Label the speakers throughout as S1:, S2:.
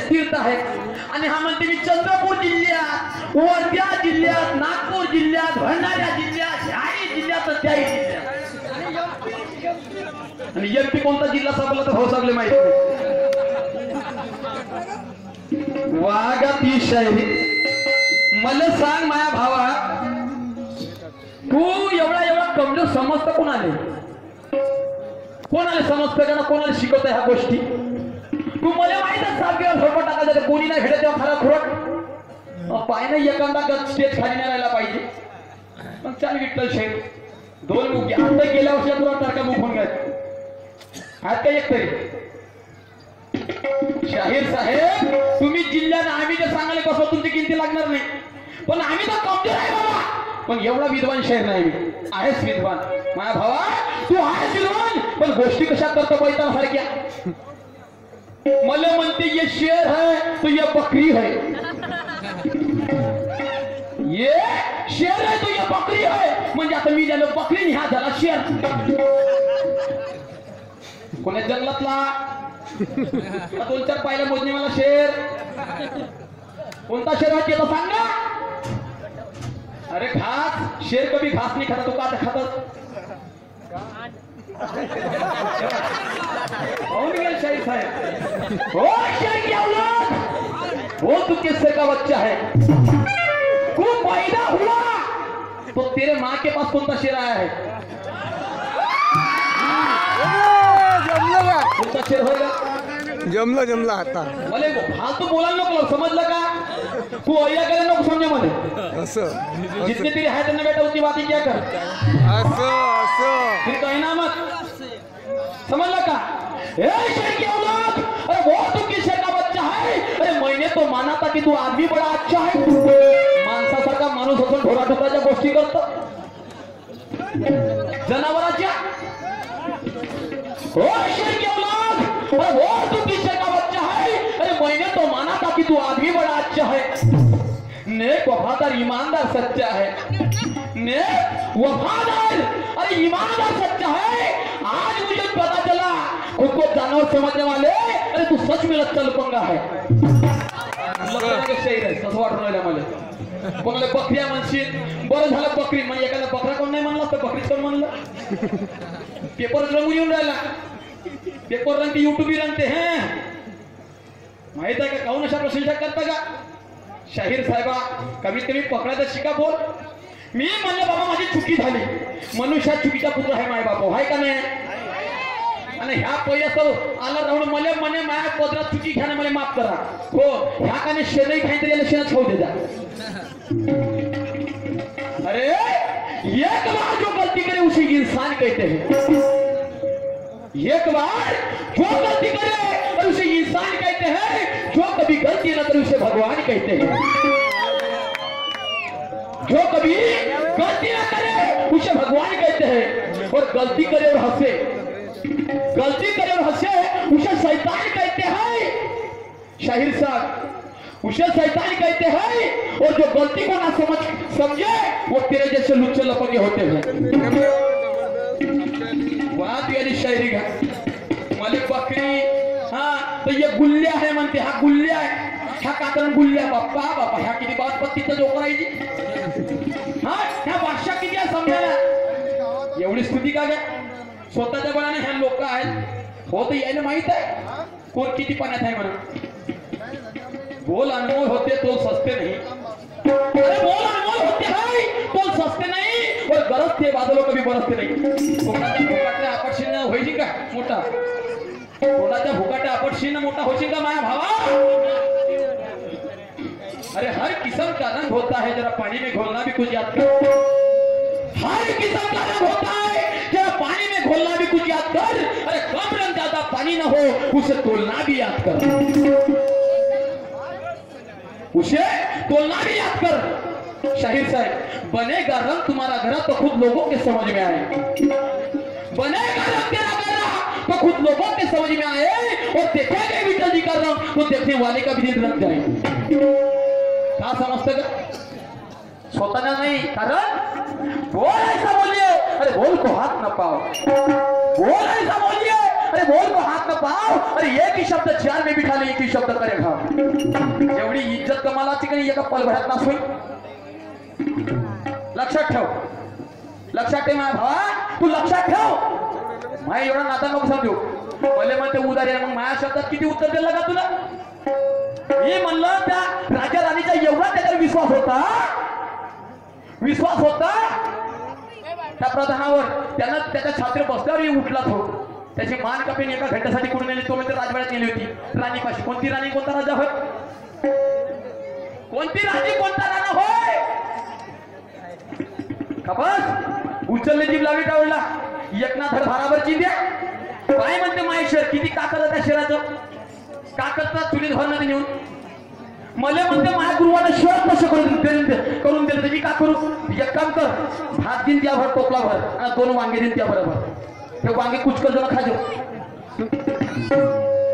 S1: तीर्थ आहे आणि हा म्हणते मी चंद्रपूर जिल्ह्यात, वर्धा जिल्ह्यात, नागपूर जिल्ह्यात, भंडारा जिल्ह्यात, ह्याही जिल्ह्यात, त्याही जिल्ह्यात. आणि एमपी कोणता जिल्हा सापडला तर हो सगळे माहिती. वागा ती शायरी मला सांग माया भावा, तू एवढा कमजोर समजता कोणाले समजतं का ना, कोणाला शिकवता ह्या गोष्टी. तू मला माहितच 7 दिवस झोपा टाकायचं, कोणी नाही भेटत तेव्हा खरा खुरट पाय नाही एखादा स्टेज खाली नाही राहायला पाहिजे. मग चाल विठ्ठल शेठ 2 मुख आता गेल्या वर्षी तुला तारखा मुख होऊन घ्यायचं आज काय एक तरी. शाहीर साहेब तुम्ही जिल्ह्यात आम्ही जे सांगायला कसं तुमची किमती लागणार नाही, पण आम्ही तर कमजोर आहे बाबा. पण एवढा विद्वान शाहीर नाही मी, आहेस विद्वान माझ्या भावा, तू आहेस विद्वान. पण गोष्टी कशा करतो पैसा सारख्या. मला म्हणते ये शेर है तो ये बकरी है, ये शेर है तो ये बकरी है. म्हणजे आता मी झालो बकरी, हा झाला शेर. कोण्या जंगलातला 2-4 पायला मोजणे मला शेर. कोणता शेर आहे ते सांग ना. अरे घास, शेर कभी घास नहीं खाता, तो का खाता. शाहीर साहब ओ शेर की औलाद, वो तू किससे का बच्चा है, तू पैदा हुआ तो तेरे माँ के पास कौन सा शेर आया है. कोणता शेर होगा.
S2: जमला आता
S1: मला फालतू बोलायला नको, समजलं का. तू अय्या करे नको समजा मध्ये.
S2: असं
S1: जितने तेरी है तेने बेटा उतनी बातें क्या कर.
S2: असं
S1: फिर कहीं ना मत, समझला का. ए शेर की औलाद, अरे वो तू किस शेर का बच्चा है. अरे मैंने तो माना था कि तू आदमी बड़ा अच्छा है. माणसासारखा माणूस असून ढोराढोराच्या गोष्टी करतो जनावराच्या. ओ शेर की औलाद, अरे वो तू किस शेर का बच्चा है. अरे मैंने तो माना था कि तू आदमी बड़ा अच्छा है. नेक वफादार ईमानदार सच्चा है. नेक वफादार अरे ईमानदार सच्चा है. आज मुझे पता चला खुद को जानवर समझने वाले, अरे तू सच में लच्चा लुपंगा है. शाहीर आहे तसं वाटून राहिलं मला. कोणाला बकऱ्या म्हणशील, बरं झालं बकरी म्हणजे एखादा बकरा कोण नाही म्हणला तर बकरीच कोण म्हणलं. पेपर रंगून येऊन राहिला, पेपर रंगते युट्यूब रंगते हैं. माहित आहे का काहून अशा प्रशंसा करता का. शाहीर साहेबा कमीत कमी पकडायचा शिका बोल. मी म्हणलं बाबा माझी चुकी झाली, मनुष्या चुकीचा पुत्र आहे माय बापा, आहे का नाही. आणि ह्या पहिल्या तर आला राहून मला म्हणे माझ्या पदरात चुकी घ्या, मला माफ करा. हो ह्या काने शेणही काहीतरी याला शेण खाऊ दे जा. अरे एक बार जो गलती करे उसे इंसान कहते हैं. एक बार जो गलती करे और उसे इंसान कहते हैं. जो कभी गलती न करे उसे भगवान कहते हैं. जो कभी गलती न करे उसे भगवान कहते हैं. और गलती करे और हंसे, गलती करे और हंसे उसे शैतान कहते हैं. शाहीर साहब उसे शैतान कहते हैं. और जो गलती को ना समझे वो तेरे जैसे लुच्चे लपंगे होते हैं. वाह यानी शायरी का मला बकरी हा तो ये गुल्ल्या आहे म्हणते. हा गुल्ल्या आहे, ह्या कातरण गुल्ल्या. बाप्पा बाप्पा ह्या किती बात पत्तीचं जो करायची. हा ह्या भाषा किती आहे समजायला. एवढी स्तुती का घ्या स्वतःच्या बळाने. ह्या लोक आहेत हो तर यायला माहित आहे कोण किती पाण्यात आहे म्हणून. बोल अनमोल होते तो सस्ते नहीं. अरे बोल अनमोल होते हैं तो सस्ते नहीं. और गरजते बादलों कभी बरसते नहीं. कोणाच्या भुकाटल्या आपटशीन होईल का मोठा, कोणाच्या भुकाटल्या आपटशीन मोठा होशील का माझ्या भावा. अरे हर किस्म का रंग होता है, जरा पानी में घोलना भी कुछ याद कर. हर किस्म का रंग होता है, जरा पानी में घोलना भी कुछ याद कर. अरे कम रंग ज्यादा पानी ना हो उसे तोलना भी याद कर. उसे तोलना भी याद कर. शाहीर साहब बनेगा रंग तुम्हारा घरा तो खुद लोगों के समझ में आए. बनेगा रंग तेरा घरा तो खुद लोगों के समझ में आए. और देखेंगे विठल जी का रंग तो देखने वाले का भी दिल रंग जाए. क्या समझते का स्वतःला नाही. कारण बोल ऐसा बोलिए, अरे बोल को हाथ न पाओ. बोल ऐसा बोलिए अरे बोल को हाथ में पाओ, अरे एक ही शब्द चार में बिठा ले, एक ही शब्द करे घाव. एवढी इज्जत कमालाची काही एका पलभरात नास होईल. लक्षात ठेव, लक्षात ठेव माझ्या भावा, तू लक्षात ठेव. माझ्या एवढा नाता नको समजू. मला म्हणते उदारी, मग माझ्या शब्दात किती उत्तर दिलं का तुला? मी म्हणलं त्या राजा राणीचा एवढा त्याच्यावर विश्वास होता त्या प्रधानावर. त्यानं त्याच्या छात्र बसल्यावर उठला तो. त्याची मान कापीन एका घंट्यासाठी कुठून नेली, तो म्हणजे राजवाड्यात नेली होती राणीपाशी. कोणती राणी कोणता राजा होय? कोणती राणी कोणता राणा होय? खबस उचलले जीभ लावली टावळला. एकनाथ भारावर चिंध्या काय म्हणते माहेश्वर, किती काकल त्या शेराचं काकलचा चुलीत भरणार नेऊन. मला म्हणते माझ्या गुरुवाला शोध कसं करून दिलं तर मी का करू? एक काम कर, भात दिन त्याभर टोपला भर आणि 2 वांगे दिन त्या बरोबर. ते वांगे कुचकल जण खाजो.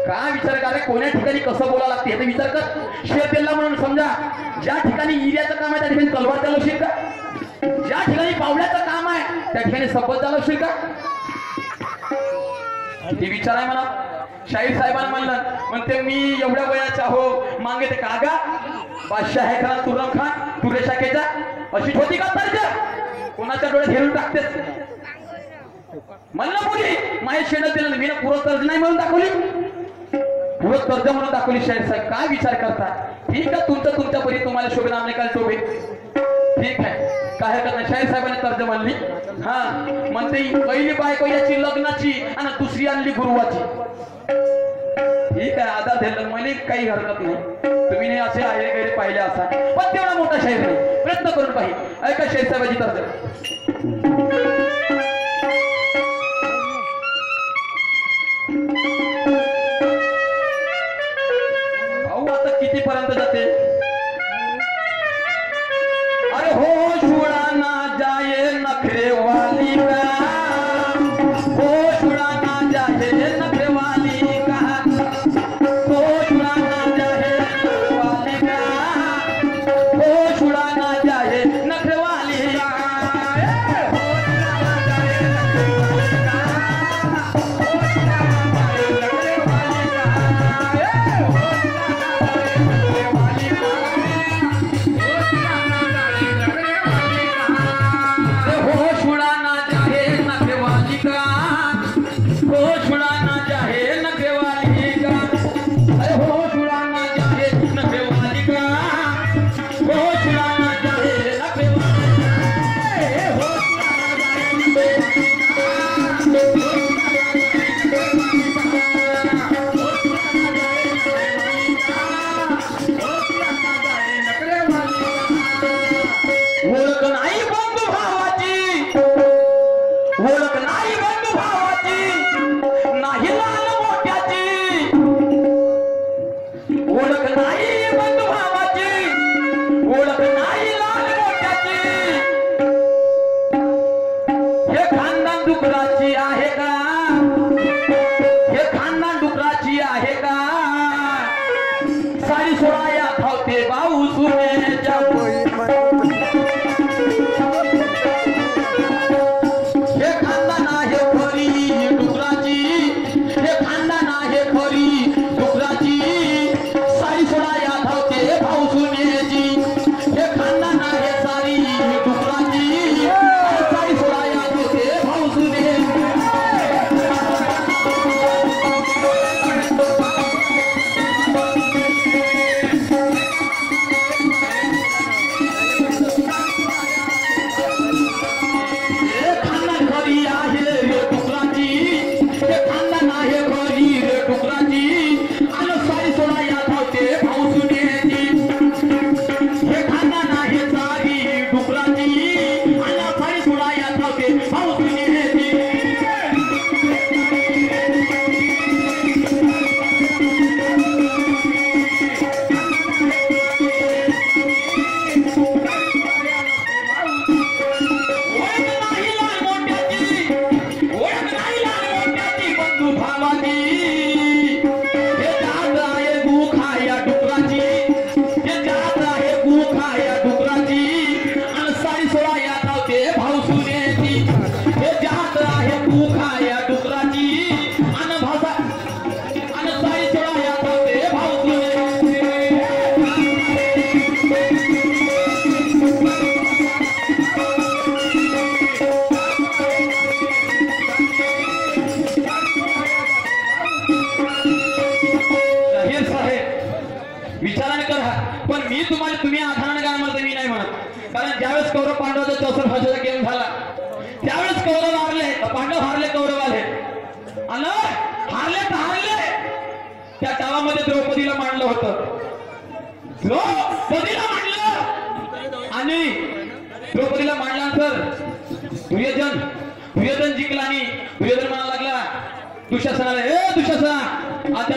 S1: काय विचार करा, कोण्या ठिकाणी कसं बोला लागते याचा विचार कर. शेर दिला म्हणून समजा, ज्या ठिकाणी इर्याचं काम आहे त्या ठिकाणी तलवार चालवशील का? ज्या ठिकाणी पावड्याचं काम आहे त्या ठिकाणी सबत चालवशील का? ते विचार आहे मला. शाहीर साहेबांना म्हणते मी एवढ्या वयाचा हो, मागे ते कागा बादशाह आहे खान तुरम खान तुरे शाखेचा. अशी होती का तर्ज? कोणाच्या डोळ्यात हेरून टाकतेस म्हणलं मुली. माझ्या शेणात दिलं मी ना पुरं तर्ज नाही म्हणून दाखवली, पुरं तर्ज म्हणून दाखवली. शाहीर साहेब काय विचार करता? ठीक आहे, तुमच्या परी तुम्हाला शोभे नामने काल टोबे, ठीक आहे, काय करणार. शाहीर साहेबांनी तर्ज म्हणली. हा म्हणते पहिली बायको याची लग्नाची आणि दुसरी आणली गुरुवाची. ठीक आहे, आधार दिलं मला काही हरकत नाही. तुम्ही नाही असे आहे गैरे पाहिले असा, पण तेवढा मोठा शाहीर नाही. प्रयत्न करून पाहिजे. ऐका शाहीर साहेबाची तर्ज. भाऊ आता कितीपर्यंत जाते? अरे हो शुळाना जाये नखरे वाली का, हो शुळाना जाये नखरे वाली का, हो शुळाना जाये नखरे वाली का, हो शुळाना जाये नखरे वाली का, विचाराने करा. पण मी तुम्ही आधाराने काय म्हणतो मी नाही म्हणत. कारण ज्यावेळेस कौरव पांडवाचा 64 भाषेचा गेम झाला त्यावेळेस कौरव हारले, पांडव हारले, कौरव आले आणि हारले तर हारले. त्या गावामध्ये द्रौपदीला मांडलं होतं, द्रौपदीला मांडलं आणि द्रौपदीला मांडल्यानंतर दुर्योधन जिंकला आणि दुर्योधन म्हणायला लागला दुःशासनाला, ए दुःशासना आता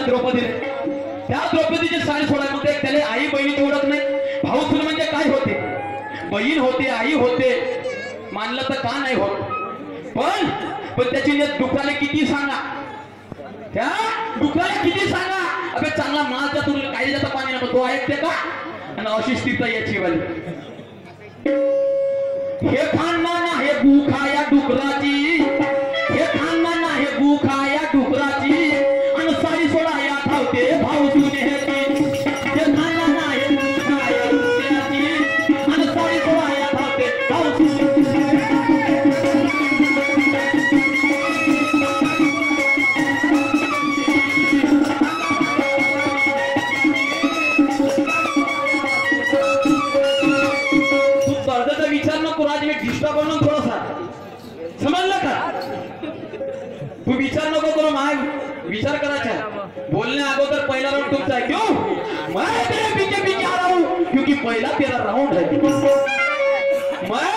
S1: त्या द्रौपदीची साडी सोडाय म्हणते. त्याला आई बहिणीची ओळख नाही, भाऊ तुला म्हणजे काय होते, बहीण होते, आई होते, मानलं तर का नाही होत. पण त्याची डुकराला किती सांगा, त्या डुकराला किती सांगा, अबे चांगला मालचा तुला काही जाता पाणी नको, तो ऐकते का. आणि अशी स्थिती याची वाली. हे खानदान आहे भूखा या डुकराची, हे खानदान आहे भूखा या डुकराची, आणि साडी सोडा या धावते भाऊ तुझे हे खानदान आहे भूखा या डुकराची, आणि साडी सोडा या धावते भाऊ तुझे. विचार नको राज, मी डिस्टर्ब करून थोडासा समजलं का. तू विचार नको करू, विचार करायचा. बोलने अगोदर पहिला राउंड तुमचा आहे. क्यों मैं तेरे पीछे पीछे आ रहा हूं क्योंकि पहला तेरा राउंड है. मैं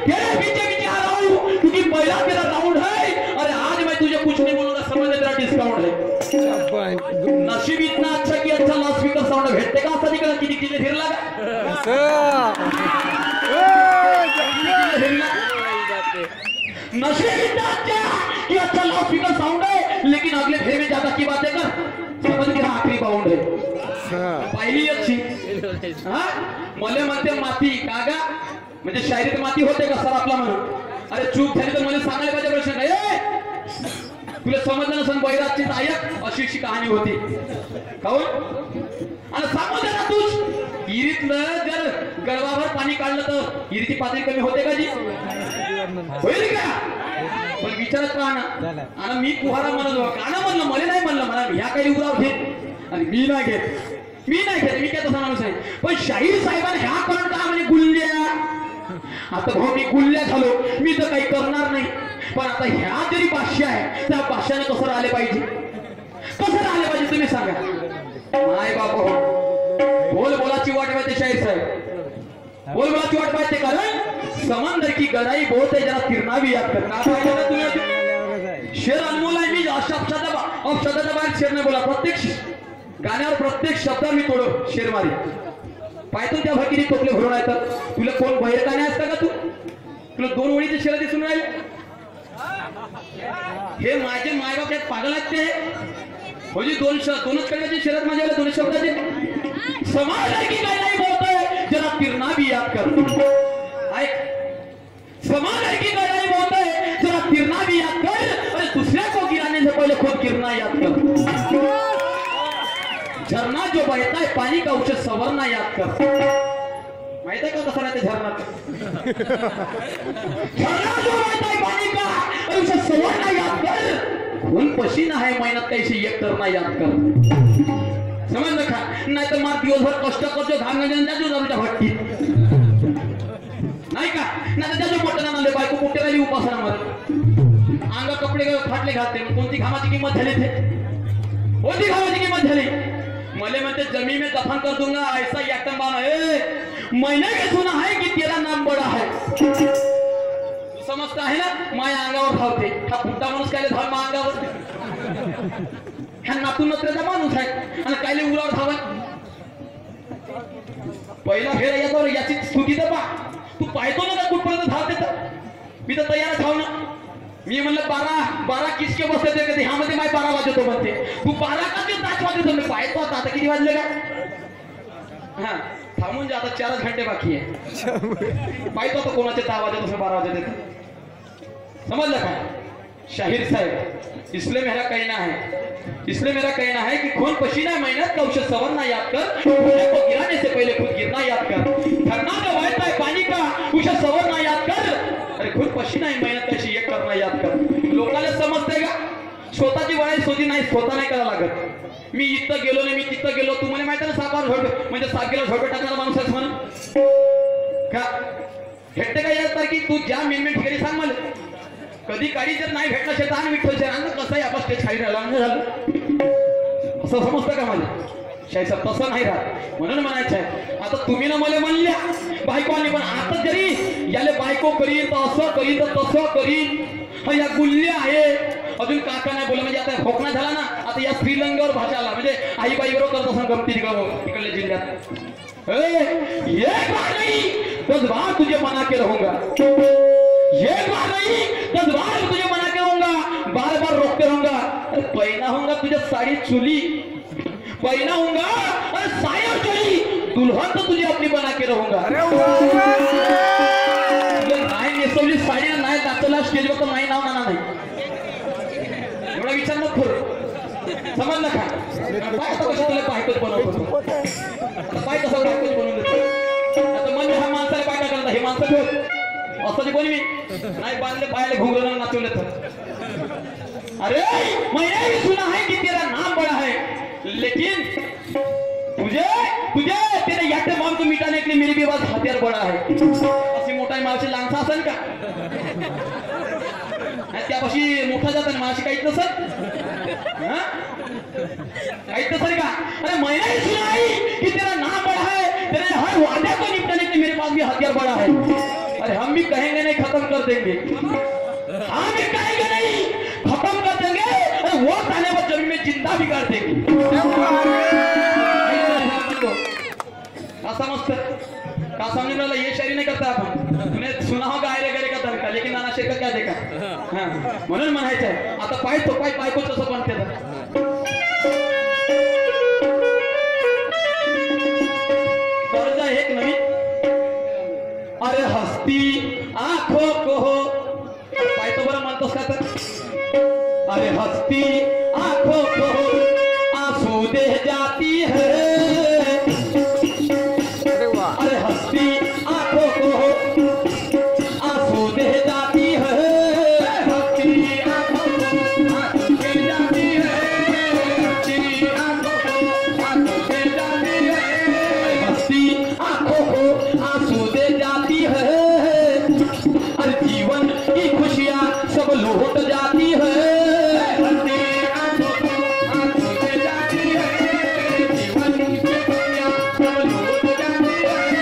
S1: तेरे पीछे पीछे आ रहा हूं क्योंकि पहला तेरा राउंड है. अरे आज मैं तुझे कुछ नहीं बोलूंगा, समझ तेरा डिस्काउंट है. नशीब इतना अच्छा कि अच्छा लाउड स्पीकर साउंड भेटते का असं निकला किती किती फिरला नशे इतना अच्छा कि अच्छा लाउड स्पीकर साउंड है, लेकिन अगले फेर में जाता की बातें कर, समझ के आखरी बाउंड है. पहिली अच्छी मले म्हणते माती कागा, म्हणजे शायरीत माती होते का सर आपला म्हणून. अरे चूक झाली तर मला सांगायला पाहिजे, प्रश्न नाही तुला समजलं नसेल. बैराजची नायक अशी कहाणी होती काऊन, आणि सांगू दे ना तूच हिरीतलं जर गळवावर पाणी काढलं तर हिरीची पातळी कमी होते का जी, होईल का. पण विचारत का ना, आणि मी कुहारा म्हणत काना म्हणलं, मला नाही म्हणलं, मला ह्या काही उराव घेत आणि मी नाही घेत, मी काय तसा माणूस आहे. पण शाहीर साहेबांनी ह्या करून का म्हणजे गुल्ल्या. आता भाऊ मी गुल्ल्या झालो, मी तर काही करणार नाही. पण आता ह्या जरी भाष्य आहे त्या भाष्याने कसं आले पाहिजे, कसं आले पाहिजे तुम्ही सांगा. माय बाबा बोल बोलाची वाट पाहिजे शाहीर साहेब, बोल बोलाची वाट पाहिजे. कारण समंदर की गहराई बहुत है, जरा फिरना भी याद करना पाहिजे ना तुम्ही. शेर अनमोल आहे, मी शब्दाच्या बाहेर शेर नाही बोला. प्रत्येक गाण्यावर प्रत्येक शब्दावर मी थोडं शेर मारी पाहतो. त्या भकिरी तोपले भरून येतात. तुला कोण बाहेर गाणे असतं का, तुला 2 ओळीचे शेर दिसून राहिले. हे माझे मायबाप यात पागल आहेत ते, म्हणजे 2 कळण्याचे शेरात माझ्या 2 शब्दाचे. समाज आहे की काय नाही बोलतोय, जरा फिरना भी याद कर. ऐक, समाज है कि नहीं बोलते, जरा गिरना भी याद कर. अरे दूसरे को गिराने से पहले खुद गिरना याद कर. झरना जो बहता है पानी का उसे संवरना याद कर. माहित आहे का कसं राहते झरना, झरना जो बहता है पानी का उसे संवरना याद कर. खून पसीना है मेहनत कैसे एक करना याद कर. समजलं का. नाही तर मार दिवसभर कष्ट करतो, घाम जातो जाऊच्या भट्टीत नाही का. नाही तर त्याच्या मोठ्यानं आले बायको मोठे राहिली उपासना मध्ये, अंग कपडे फाटले घालते. कोणती घामाची किंमत झाली थे, कोणती घामाची किंमत झाली. मले म्हणते जमीन में दफन कर दूंगा ऐसा एकदम बाना है. मैंने भी सुना है कि तेरा नाम बड़ा है. समजता है ना, माया अंगावर धावते. हा फुट्टा माणूस काय धाव मा अंगावर, ह्या नातून नत्रेचा माणूस आहे आणि कायले उरावर धावत. पहिला फेर याच्यावर याची स्तुती तर पा, तू पाहतो ना कुठपर्यंत धावते तर. मी तर तयार धाव ना. मी म्हणलं 12 किसके बसते ते कधी, ह्यामध्ये माय 12 वाजतो म्हणते. तू 12 का ते 5 वाजतो मी पाहतो. आता किती वाजले का. हा थांबून जा, आता 4 घंटे बाकी आहे. पाहतो आता कोणाचे 10 वाजत असं 12 वाजत येते. समझ का शाहिर साहब. इसलिए मेरा कहना है कि खून पसीना मेहनत का उसे संवरना याद कर. को गिराने से पहले खुद गिरना याद कर. झरना जो बहता है पानी का उसे संवरना याद कर. अरे खून पसीना है मेहनत कैसी एक करना याद कर. लोकांना समजते का, स्वतःची वळाई स्वतः नाही करा लागत. मी इथं गेलो नाही, मी तिथं गेलो. तुम्हाला माहिती आहे ना सापावर झोडपे म्हणजे सागेला झोडपे टाकणारा माणूस आहेस म्हणून का भेटते का याच तारखी? तू ज्या मेन ठिकाणी सांग मला. कधी काळी जर नाही भेटला शेत आणि विठ्ठल शहरांना कसं आहे आपण स्टेज खाली राहिला झालं असं समजतं का मला? शाहीसाहेब तसं नाही राहत म्हणून म्हणायचं आहे. आता तुम्ही ना मला म्हणल्या बायको आली, पण आता जरी याले बायको करीन तर असं करीन तर तसं करीन, या गुल्ल्या आहे. अजून काका नाही बोला म्हणजे आता खोकणा झाला ना, आता या श्रीलंकेवर भाषा आला म्हणजे आई बाई बरोबर करत असं गमती तिकडल्या जिल्ह्यात. एक बार नहीं 10 बार तुझे मना के रहूंगा, एक बार नहीं 10 बार तुझे मना के रहूंगा, बार बार रोकते रहूंगा. अरे पहना होगा तुझे साड़ी चुली, पहना होगा अरे साया चुली, दुल्हन तो तुझे अपनी बना के रहूंगा. नाही नेसवली साडी नाही नाचला स्टेजवर तर नाही नाव नाना नाही एवढा विचार नको समजलं का? काय आता कसं तुला बायकोच बनवतो, पाय कसं बायकोच बनवून देतो. आता म्हणजे हा माणसाला बायका करता हे माणसं ठेव असं कोणी मी नाही बांधले पायाला घुंगरून नाचवले तर. अरे मैंने भी सुना है कि तेरा नाम बड़ा है, लेकिन तुझे तुझे तेरे याटे मौत को मिटाने के लिए मेरे भी पास हथियार बड़ा है. अशी मोठा मावशी लांसा असेल का? त्यापाशी मोठा जाता मावशी काहीच नसेल, काहीच नसेल का? अरे मैंने भी सुना है कि तेरा नाम बड़ा है, तेरे हर वादे को निपटाने के लिए मेरे पास भी हथियार बड़ा है. अरे हम भी कहेंगे नहीं खत्म कर देंगे, हम भी कहेंगे नहीं खत्म कर देंगे, अरे वो आने पर जमीन में जिंदा भी कर देंगे. समझते का समझने वाला ये शायरी नहीं करता आपण. तुमने सुना होगा आयरे गरे का तनका, लेकिन नाना शेख का क्या देखा. म्हणून म्हणायचं आहे आता पाय तो पाय पायको तसं बनते. एक नवीन अरे हस्ती आंखों को पाय तो बरं म्हणतोस का तर. अरे हस्ती आंखों को आंसू दे जाती है, अरे हस्ती आंखों को आंसू दे जाती है, हस्ती आंखों को आंसू दे जाती है, हस्ती आंखों को आंसू दे जाती है, हस्ती आंखों को आंसू दे जाती है. अरे जीवन की खुशियाँ सब लौट जाती है, हस्ती आंखों को आंसू दे जाती है, जीवन की खुशियाँ सब लौट जाती है,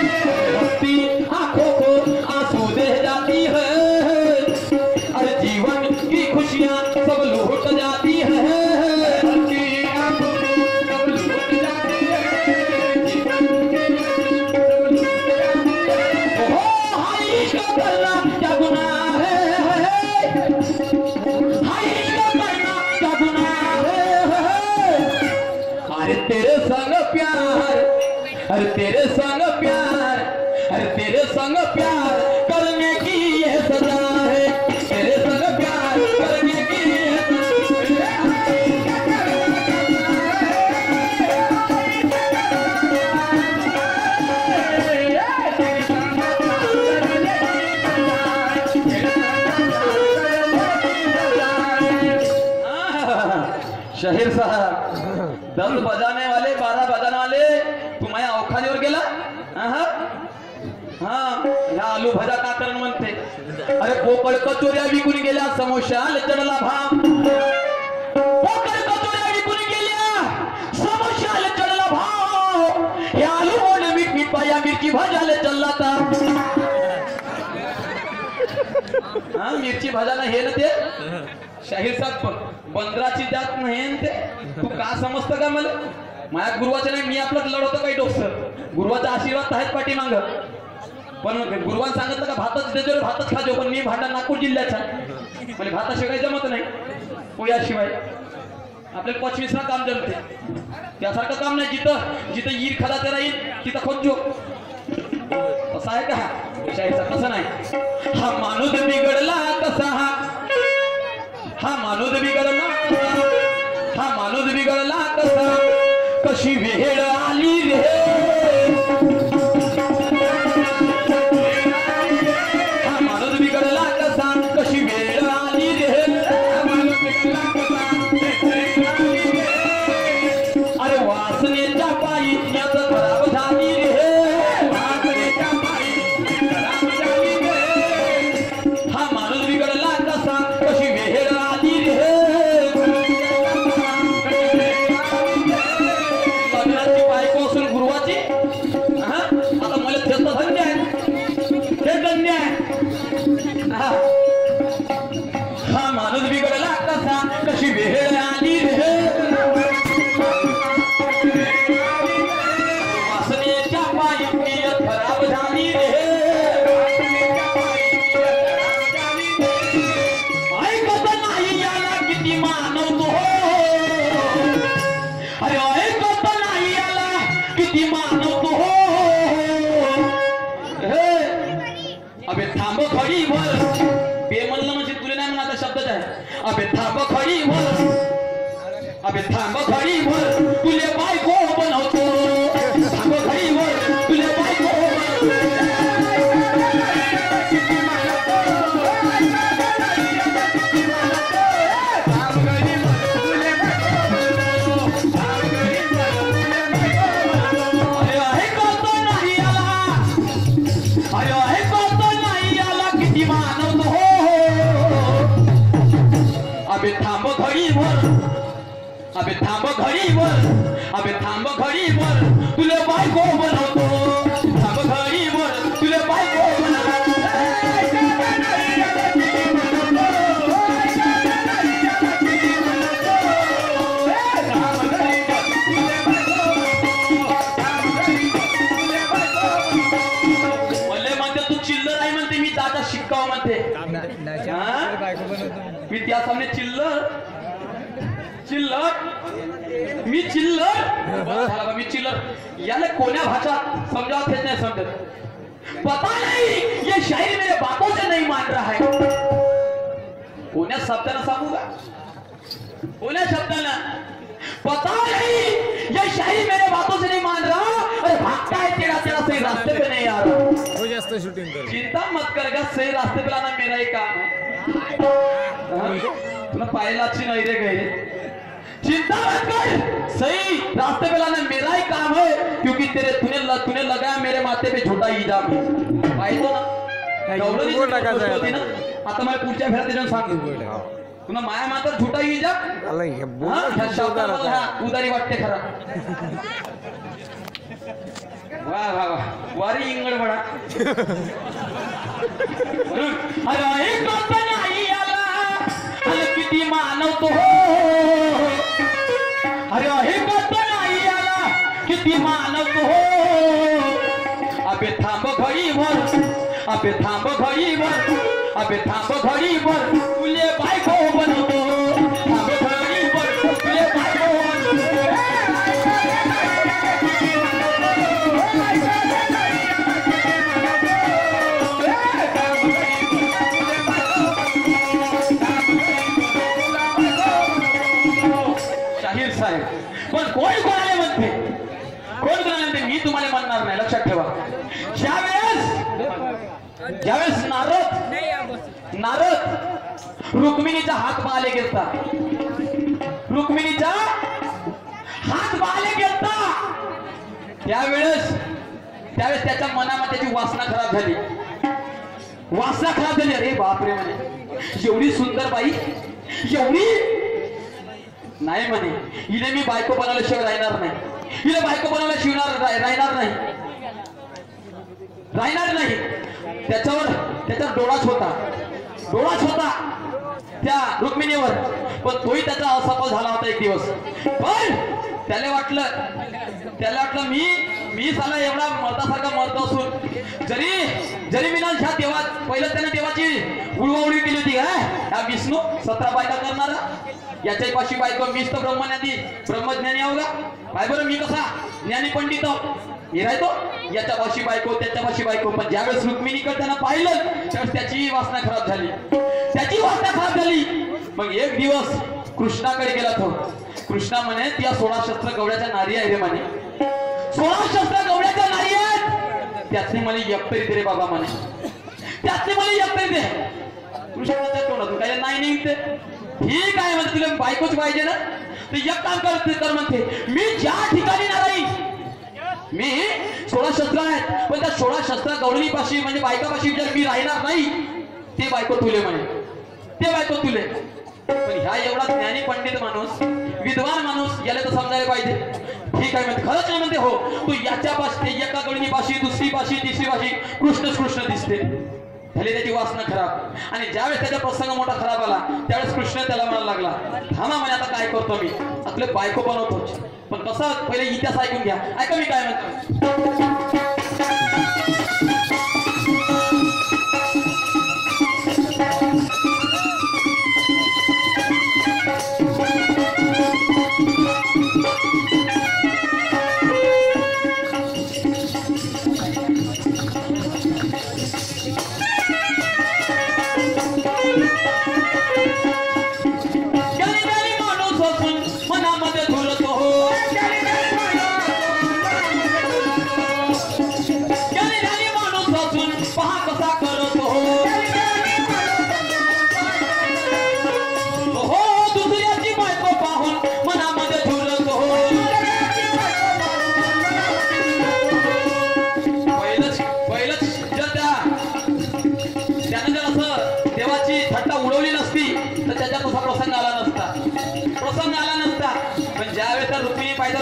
S1: हस्ती आंखों को आंसू दे जाती है. अरे जीवन की खुशियाँ सब लौट जाती है, हस्ती आंखों को सब लौट जाती है, जीवन की खुशियाँ सब लौट जाती है. ओ हाय इश्क करना क्या गुनाह है, हाय इश्क करना क्या गुनाह है. अरे तेरे संग प्यार, अरे तेरे संग प्यार, अरे तेरे संग प्यार करने की ये सजा है, तेरे संग प्यार करने की ये सजा शहीर साहब 10 बजाने वाले 12 बजाने वाले तुम्हाऱ्या अवखालीवर गेला. ह्या आलू भजा का करण म्हणते. अरे पोकळ कचोऱ्या विकून गेल्या, समोशाल चढला भाव, पोकळ कचोऱ्या विकून गेल्या, समोशाल चढला भाव, हे आलू मोड मीठ मीठ पाया मिरची भाजाले चलला ता. मिरची भाजाना हे ना ते शाहीर साहेब बंदराची जात नाही ते. तू का समजतं का मला? माझ्या गुरुवाच्या नाही मी आपलं लढवतो काही डोकसर. गुरुवाचा आशीर्वाद आहेत पाठीमाग, पण गुरुवान सांगितलं का भातच त्याच्यावर भातच खाजो, पण मी भांडा नागपूर जिल्ह्याचा म्हणजे भाताशिवाय जमत नाही, पोयाशिवाय आपल्याला 25 काम जमते. त्यासारखं काम नाही जिथं जिथं ईर खदा ते राहील तिथं खोजो. असं आहे का शाहीचा? तसं नाही. हा माणूस बिघडला कसा, हा माणूस बिघडला कसा, हा माणूस बिघडला कसा, कशी वेळ आली रे, हा माणूस बिघडला कसा, कशी वेळ आली रे, हा माणूस बिघडला कसा, पायी नियत खराब झाली रे भाकरीच्या पायी खराब झाली रे हा माणूस बिघडला कसा कशी वेहेळ आली रे लग्नाची बायको असून गुरुवाची आता मला त्याचं धन्य आहे हे धन्य आहे हा माणूस बिघडला कसा कशी वेळ आली रे वासनेच्या पायी नियत खराब झाली रे ऐकत नाही याला किती मानवतो अरे ऐकत नाही याला किती मानवतो अबे थांब खडी भर बेमल्ल म्हणजे तुले नाही म्हणा शब्दच आहे अबे थांब खडी भर अबे थांब खडी भर तुले बायको बनवतो थांब खडी भर तुले बायको अबे थांब घडी भर अबे थांब घडी भर अबे थांब घडी भर तुले बायको बनवतो थांब घडी भर तुले बायको मले म्हणते तू चिल्लर आहे म्हणते मी दादा शिक्काव म्हणते मी त्या सामने चिल्लर चिल्लर मी चिल्लर मी चिल्लर याला कोण्या भाषात समजावत हेच नाही समजत पता नहीं ये शायरी मेरे बातों से नहीं मान रहा है कोण्या शब्दानं सांगू का कोण्या शब्दानं पता नहीं ये शायरी मेरे बातों से नहीं मान रहा अरे भागता है तेरा तेरा सही रास्ते पे नहीं आ रहा
S2: वो जास्त शूटिंग कर
S1: चिंता मत कर सही रास्ते पे लाना मेरा ही काम है तुमने पायला अच्छी नहीं रे गए चिंता मत कर सही रास्ते पे लाना मेरा ही काम है क्योंकि तूने लगाया मेरे माथे पे झोटा इजाम पाहिजे ना आता मला पुढच्या फेऱ्यात त्याच्यानं सांग तुला माया मात्र झोटा इजाम उदारी वाटते खरा वाह वाह वाह वारी इंगड बडा अरे एक नाही आला अरे किती मानवतो अरे एक नाही आला किती मानवतो अबे थांब घडी भर अबे थांब घडी भर अबे थांब घडी भर तुले बायको बनवतो थांब घडी भर तुले बायको शाहीर साहेब पण कोण कोणाला म्हणते कोण कोणाला म्हणते मी तुम्हाला म्हणणार नाही लक्षात ठेवा ज्यावेळेस नारद रुक्मिणीचा हात पाहायला गेलता रुक्मिणीचा हात पाहायला गेलता त्यावेळेस त्याच्या मनामध्ये त्याची वासना खराब झाली अरे बापरे म्हणे एवढी सुंदर बाई एवढी नाही म्हणे हिने मी बायको बनवल्याशिवाय राहणार नाही हिने बायको बनवल्याशिवाय राहणार नाही त्याच्यावर डोळाच होता त्या रुक्मिणीवर पण तोही त्याचा असफल झाला होता एक दिवस पण त्याला वाटलं मी साला एवढा मर्दासारखा मर्द असून जरी मी ना ह्या देवात पहिलं त्याने देवाची उडवाउडी केली होती हा विष्णू 17 बायका करणारा याच्या पाशी बायको मीच तर ब्रह्मज्ञानी आहो का बाय बरं मी कसा ज्ञानी पंडित राहतो याच्या पाशी बायको त्याच्या पाशी बायको पण ज्यावेळेस रुक्मिणीकडे त्यांना पाहिलं त्यावेळेस त्याची वासना खराब झाली मग एक दिवस कृष्णाकडे गेला तो कृष्णा म्हणे त्या 16 शस्त्र गवड्याच्या नारी आहे रे म्हणे 16 शस्त्र गवड्याच्या नारी आहेत त्यातली मला एक तरी दे रे बाबा म्हणे त्यातली मला एक तरी दे कृष्णाच्या तोंडातून काय नाही निघते ठीक आहे म्हणजे तुला बायकोच पाहिजे ना तर एक काम कर म्हणते मी ज्या ठिकाणी ना राहील मी 16 शस्त्र आहेत, पण त्या 16 शस्त्र गवळणीपाशी म्हणजे बायकापाशी जर मी राहणार नाही, ते बायको तुले म्हणे, ते बायको तुले. पण ह्या एवढा ज्ञानी पंडित माणूस, विद्वान माणूस, याला तर समजायला पाहिजे. ठीक आहे म्हणते, खरंच नाही म्हणते, हो तू याच्या पाशी, एका गवळणीपाशी, दुसरी पाशी, तिसरी पाशी कृष्णच कृष्ण दिसते. झाली त्याची वासना खराब. आणि ज्यावेळेस त्याचा प्रसंग मोठा खराब आला, त्यावेळेस कृष्ण त्याला म्हणायला लागला, थांबा म्हणे, आता काय करतो मी, आपले बायको बनवतो. पण कसं, पहिले इतिहास ऐकून घ्या. ऐका मी काय म्हणतो.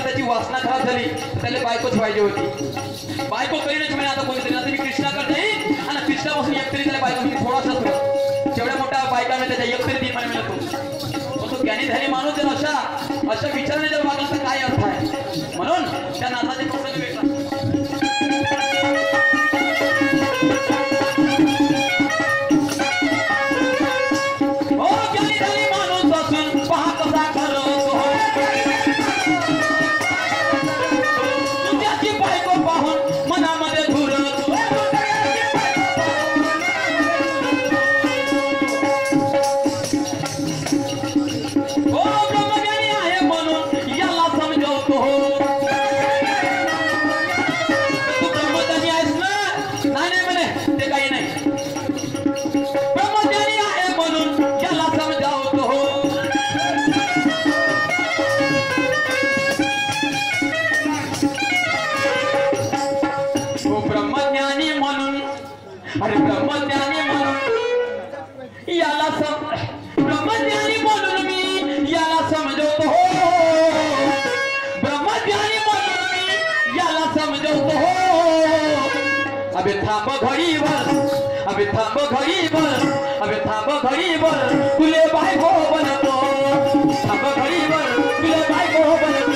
S1: त्याची वासना खराब झाली, त्याला बायकोच पाहिजे होती. बायको करीनच म्हणे आता कोणीतरी, आता मी कृष्णाकडे जाईन आणि कृष्णापासून एकतरी त्याला बायको मी थोडासा जेवढ्या मोठ्या बायका मी त्याच्या एकतरी तीन महिने मिळतो. पण तो ज्ञानी झाली माणूस जर अशा विचाराने जर वागला तर काय अर्थ आहे. म्हणून त्या नाथाचे प्रसंग वेगळा. अरे ब्रह्मज्ञानी म्हणून याला ब्रह्मज्ञानी म्हणून मी याला समजवतो हो. ब्रह्मज्ञानी म्हणून मी याला समजवतो हो. अबे थांब घडीभर, अबे थांब घडीभर, अबे थांब घडीभर, तुले बायको बनतो. थांब घडीभर, तुले बायको बनतो.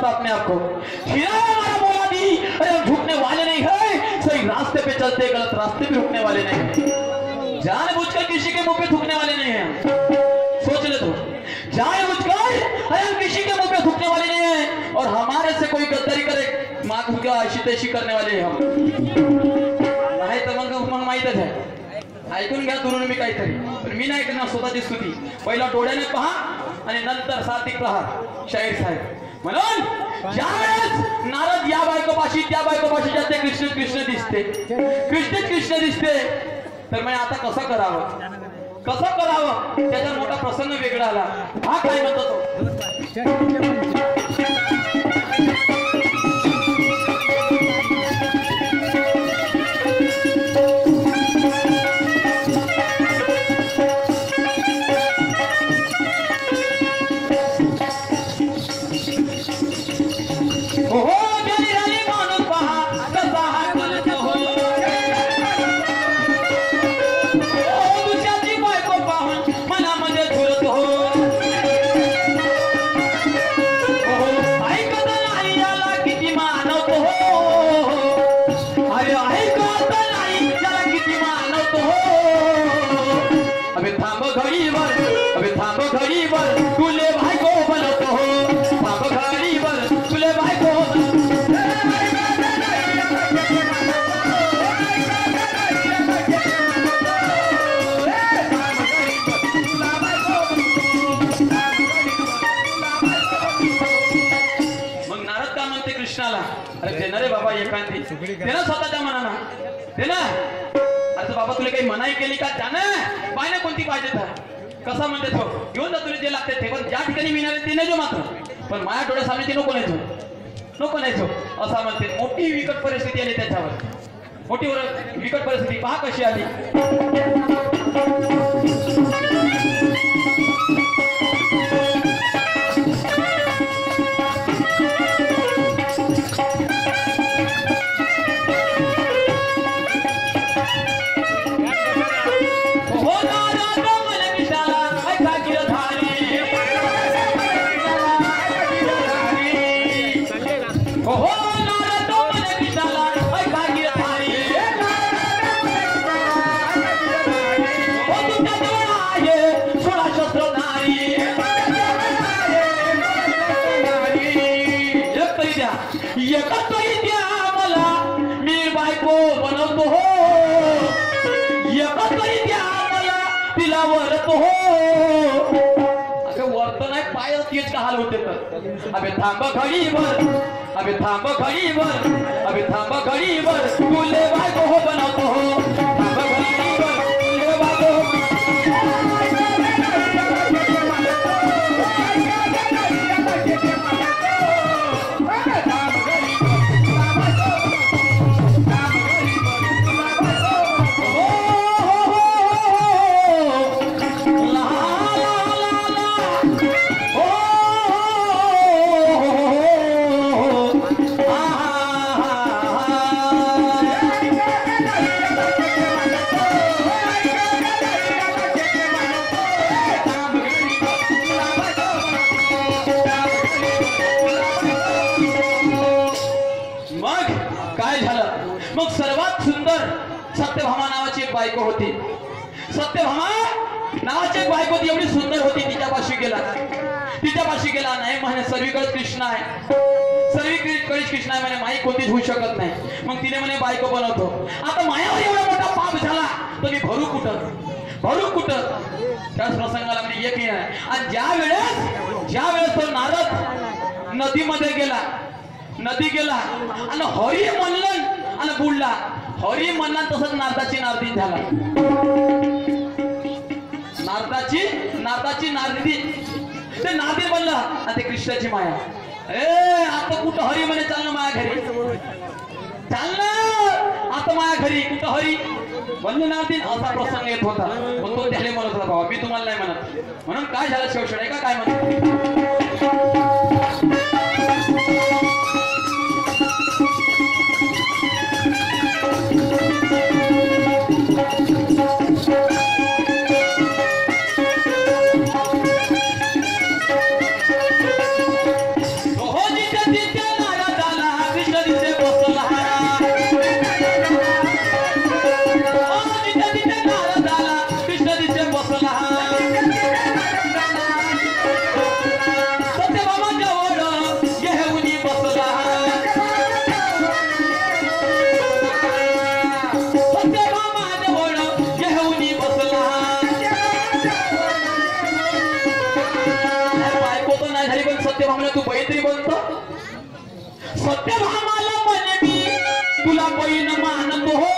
S1: अपने आप को झुकने वाले नहीं है, सही रास्ते पे चलते गलत रास्ते पे रुकने वाले नहीं है, जानबूझकर किसी के मुंह पे थूकने वाले नहीं है. सोच ले तो, जानबूझकर हम किसी के मुंह पे थूकने वाले नहीं है, और हमारे से कोई गद्दारी करे माग का अशी तशी करने वाले हम नाही. तर मग माहीतच आहे. ऐकून घ्या दुरून मी काहीतरी, पण मी नाही करणार स्वतःची स्तुती. पहिला डोळ्याने पहा आणि नंतर सात्विक राहा. शाहीर साहेब म्हणून ज्यावेळेस नारद या बायकोपाशी त्या बायकोपाशी जाते, कृष्ण कृष्ण दिसते, कृष्ण कृष्ण दिसते, तर मी आता कसं करावं, कसं करावं, त्याचा मोठा प्रसंग वेगळा आला. हा काय म्हणतो तो, दे ना रे बाबा एकांती दे ना स्वतःच्या मनानं दे ना. अरे बाबा तुला काही मनाई केली का त्यानं पाय ना कोणती पाहिजे तर कसा म्हणते तो घेऊन जा तुला जे लागते ते पण ज्या ठिकाणी मिळणार ते नाही जो मात्र पण माझ्या डोळ्यासामने ते नको नाही जो असा म्हणते. मोठी विकट परिस्थिती आली त्याच्यावर मोठी विकट परिस्थिती पहा कशी आली. अबे थांब घडीवर तुले बायको हो बनवतो हो. थांब घडीवर तुले बायको बायको होती. सत्यभामा नावाची एक बायको होती एवढी सुंदर होती. तिच्यापाशी गेला नाही म्हणे सर्वीकडे कृष्ण आहे सर्वीकडे कृष्ण आहे म्हणे माई कोणतीच होऊ शकत नाही. मग तिने म्हणे बायको बनवतो. आता मायावर एवढा मोठा पाप झाला तर मी भरू कुठं त्याच प्रसंगाला म्हणजे एक नाही. आणि ज्या वेळेस तो नारद नदीमध्ये गेला आणि हरी म्हणलं आणि बुडला. हरी म्हणला तसंच नारदाची नारदी झाला. नारदाची नारदी ते नारदी बनला आणि ते कृष्णाची माया. आता कुठं हरी म्हणे चाललं माया घरी चाललं आता माया घरी कुठं हरी बनले नारदी असा प्रसंग येत होता. मग तो त्याला म्हणत होता बाबा मी तुम्हाला नाही म्हणत म्हणून काय झालं शेवशेड आहे का काय म्हणत. तू बैत्री बोलतो सत्यभामाला म्हणे मी तुला बहीण मानतो हो.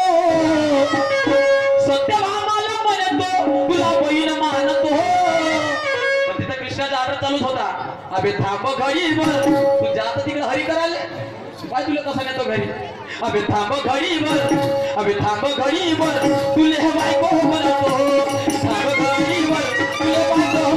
S1: सत्यभामाला म्हणतो तुला बहीण मानतो हो. पण तिथं कृष्णाचा आदर चालूच होता. अबे थांब घडीवर तू जात तिकडे हरी करायला काय तुला कसं नेतो घरी. अबे थांब घडीवर तुले बायको बनवतो हो. थांब घडीवर तुले बायको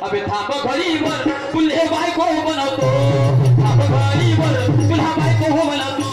S1: अबे थांब घडीवर तुले बायको बायको बनवतो थाप गाडीवर तुला बायको हो म्हणतो